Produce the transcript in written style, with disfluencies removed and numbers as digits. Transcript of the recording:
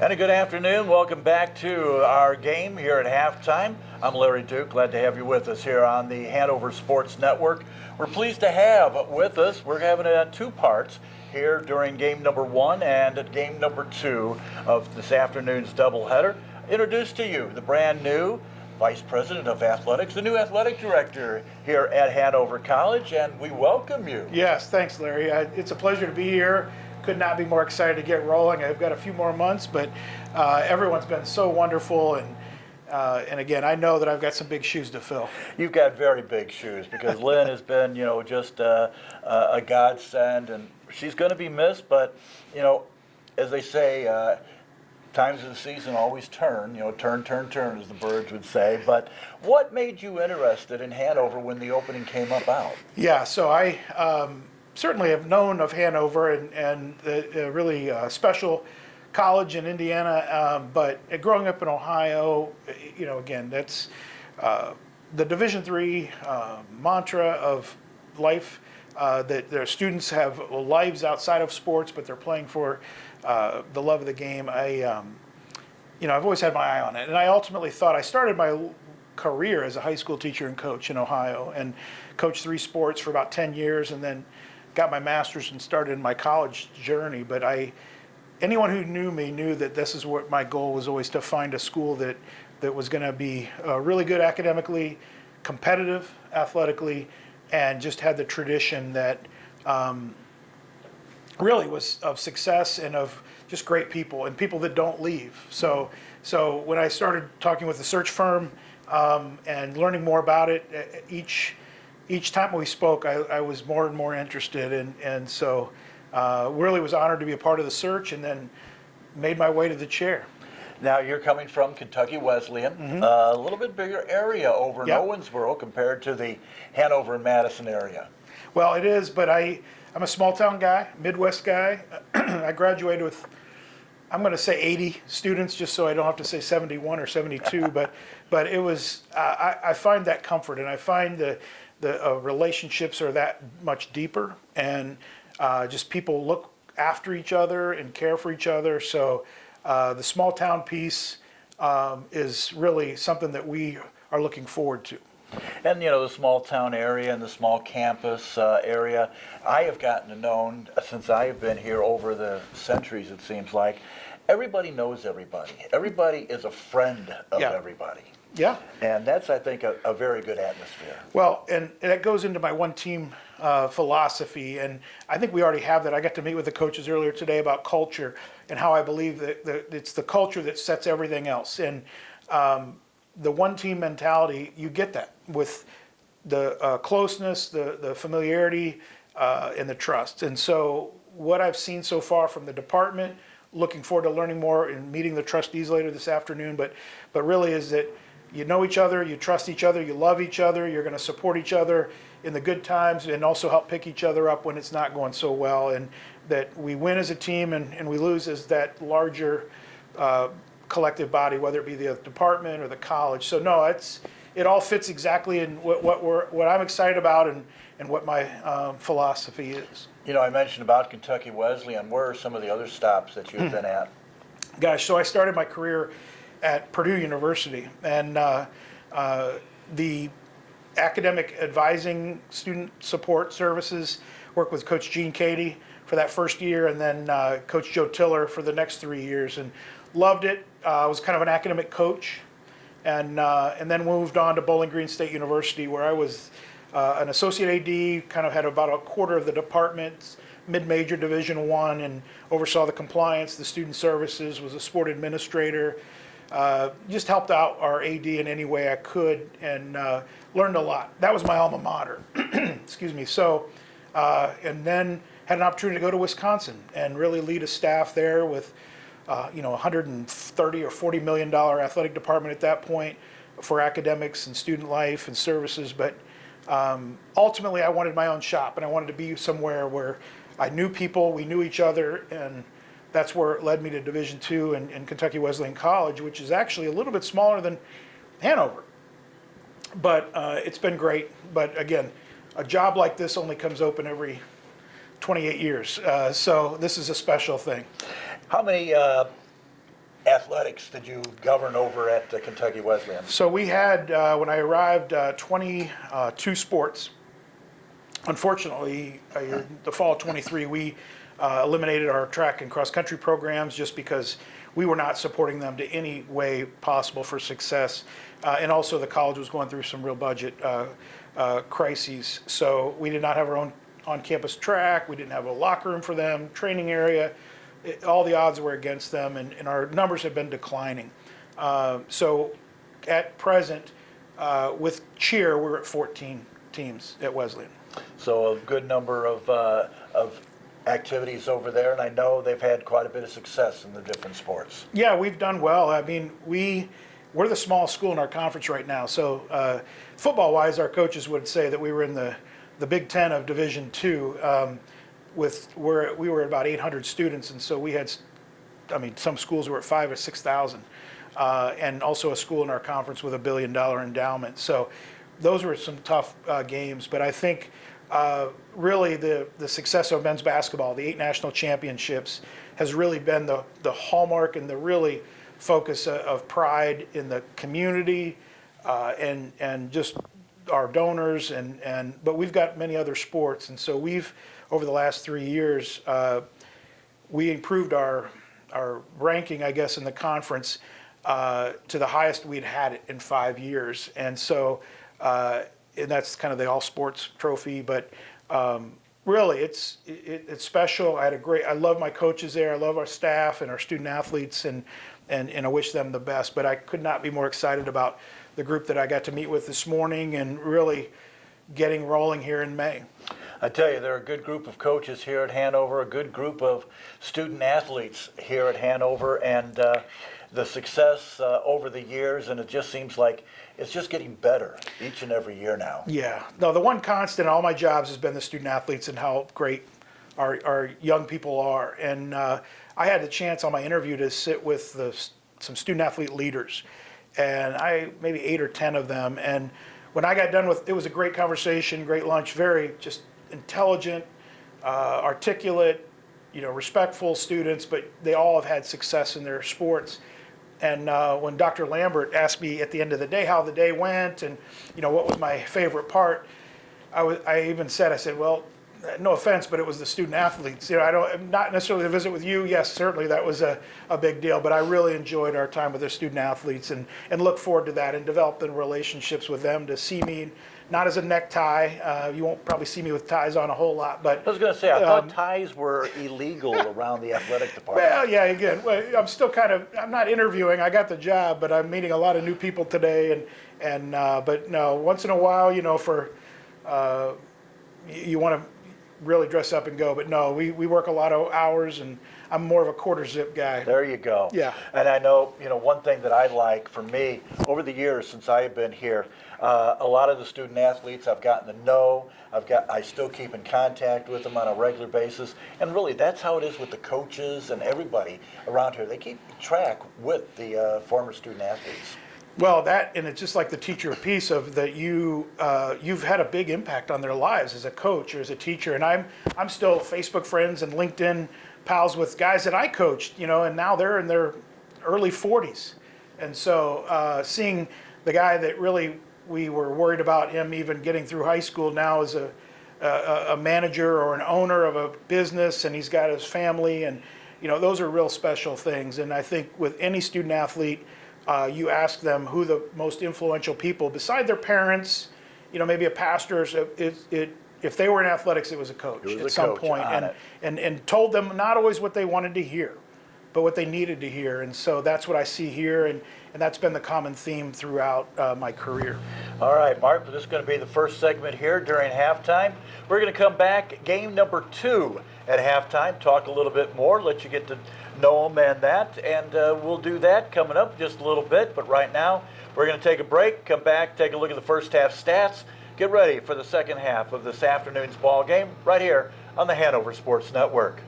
And a good afternoon. Welcome back to our game here at halftime. I'm Larry Duke. Glad to have you with us here on the Hanover Sports Network. We're pleased to have with us, we're having it on two parts here during game number one and at game number two of this afternoon's doubleheader. Introduce to you the brand new Vice President of Athletics, the new athletic director here at Hanover College, and we welcome you. Yes, thanks, Larry. It's a pleasure to be here. Could not be more excited to get rolling. I've got a few more months, but everyone's been so wonderful, and again, I know that I've got some big shoes to fill. You've got very big shoes because Lynn has been, just a godsend, and she's going to be missed. But as they say, times of the season always turn. Turn, as the birds would say. But what made you interested in Hanover when the opening came about? Yeah, so I certainly have known of Hanover and a really special college in Indiana, but growing up in Ohio, again, that's the Division III mantra of life, that their students have lives outside of sports, but they're playing for the love of the game. I've always had my eye on it, and I ultimately thought I started my career as a high school teacher and coach in Ohio, and coached 3 sports for about 10 years, and then got my master's and started my college journey. But anyone who knew me knew that this is what my goal was, always to find a school that was going to be really good academically, competitive athletically, and just had the tradition that really was of success and of just great people and people that don't leave. So when I started talking with the search firm and learning more about it, each time we spoke, I was more and more interested, and so really was honored to be a part of the search, and then made my way to the chair. Now, you're coming from Kentucky Wesleyan, a little bit bigger area over in Owensboro compared to the Hanover and Madison area. Well, it is, but I'm a small town guy, Midwest guy. I graduated with, I'm going to say 80 students, just so I don't have to say 71 or 72, but it was, I find that comfort, and I find the relationships are that much deeper, and just people look after each other and care for each other. So the small town piece is really something that we are looking forward to. And the small town area and the small campus area, I have gotten to know, since I have been here over the centuries, it seems like, everybody knows everybody. Everybody is a friend of everybody. Yeah. And that's, I think, a very good atmosphere. Well, and that goes into my one team philosophy, and I think we already have that. I got to meet with the coaches earlier today about culture and how I believe that it's the culture that sets everything else. And the one team mentality, you get that with the closeness, the familiarity, and the trust. And so what I've seen so far from the department, looking forward to learning more and meeting the trustees later this afternoon, but really is that you know each other, you trust each other, you love each other, you're going to support each other in the good times and also help pick each other up when it's not going so well, and that we win as a team and we lose as that larger collective body, whether it be the department or the college. So no, it all fits exactly in what I'm excited about and what my philosophy is. I mentioned about Kentucky Wesleyan. Where are some of the other stops that you've been at? Gosh, so I started my career at Purdue University, and the academic advising, student support services, worked with Coach Gene Cady for that first year, and then Coach Joe Tiller for the next 3 years, and loved it. I was kind of an academic coach, and then moved on to Bowling Green State University, where I was an associate AD, kind of had about a quarter of the department's mid-major Division I, and oversaw the compliance, the student services, was a sport administrator, just helped out our AD in any way I could, and learned a lot. That was my alma mater. Excuse me. So, and then had an opportunity to go to Wisconsin and really lead a staff there with, $130 or $40 million athletic department at that point for academics and student life and services. But ultimately, I wanted my own shop, and I wanted to be somewhere where I knew people, we knew each other, and that's where it led me to Division II and Kentucky Wesleyan College, which is actually a little bit smaller than Hanover. But it's been great. But again, a job like this only comes open every 28 years. So this is a special thing. How many athletics did you govern over at Kentucky Wesleyan? So we had, when I arrived, 22 sports. Unfortunately, the fall of 23, we eliminated our track and cross country programs just because we were not supporting them to any way possible for success. And also the college was going through some real budget crises. So we did not have our own on-campus track. We didn't have a locker room for them, training area. All the odds were against them, and our numbers have been declining. So at present, with cheer, we're at 14 teams at Wesleyan. So a good number of activities over there, and I know they've had quite a bit of success in the different sports. Yeah, we've done well. I mean, we're the smallest school in our conference right now. So football-wise, our coaches would say that we were in the Big Ten of Division II. We were about 800 students, and so we had, I mean, some schools were at 5,000 or 6,000, and also a school in our conference with $1 billion endowment. So those were some tough games, but I think really the success of men's basketball, the 8 national championships, has really been the hallmark and the really focus of pride in the community and just our donors but we've got many other sports, and so we've over the last 3 years we improved our ranking, I guess, in the conference to the highest we'd had it in 5 years, and so and that's kind of the all sports trophy, but really it's special. I love my coaches there. I love our staff and our student athletes, and I wish them the best, but I could not be more excited about the group that I got to meet with this morning and really getting rolling here in May. I tell you, they're a good group of coaches here at Hanover, a good group of student athletes here at Hanover, and the success over the years, and it just seems like it's just getting better each and every year now. Yeah. No, the one constant in all my jobs has been the student athletes and how great our young people are. And I had the chance on my interview to sit with some student athlete leaders, and maybe 8 or 10 of them. And when I got done it was a great conversation, great lunch, very just intelligent, articulate, respectful students, but they all have had success in their sports. And when Dr. Lambert asked me at the end of the day how the day went and what was my favorite part, I even said, I said, well, no offense, but it was the student athletes. Not necessarily to visit with you. Yes, certainly that was a big deal, but I really enjoyed our time with the student athletes and look forward to that and developing relationships with them to see me not as a necktie. You won't probably see me with ties on a whole lot, but I was going to say, I thought ties were illegal around the athletic department. Well, yeah, again, I'm still I'm not interviewing. I got the job, but I'm meeting a lot of new people today, but no, once in a while, you want to really dress up and go, but no, we work a lot of hours, and I'm more of a quarter zip guy. There you go. Yeah. And I know, one thing that I like for me over the years since I have been here, a lot of the student athletes I've gotten to know. I still keep in contact with them on a regular basis, and really that's how it is with the coaches and everybody around here. They keep track with the former student athletes. Well, and it's just like the teacher piece of that you've had a big impact on their lives as a coach or as a teacher, and I'm still Facebook friends and LinkedIn pals with guys that I coached, and now they're in their early 40s, and so seeing the guy that really we were worried about him even getting through high school now as a manager or an owner of a business, and he's got his family, and those are real special things. And I think with any student athlete, you ask them who the most influential people beside their parents, maybe a pastor, if they were in athletics, it was a coach at some point, and told them not always what they wanted to hear, but what they needed to hear. And so that's what I see here, and that's been the common theme throughout my career. All right, Mark, this is going to be the first segment here during halftime. We're going to come back, game number 2 at halftime, talk a little bit more, let you get to know them and we'll do that coming up just a little bit. But right now, we're going to take a break, come back, take a look at the first half stats, get ready for the second half of this afternoon's ball game right here on the Hanover Sports Network.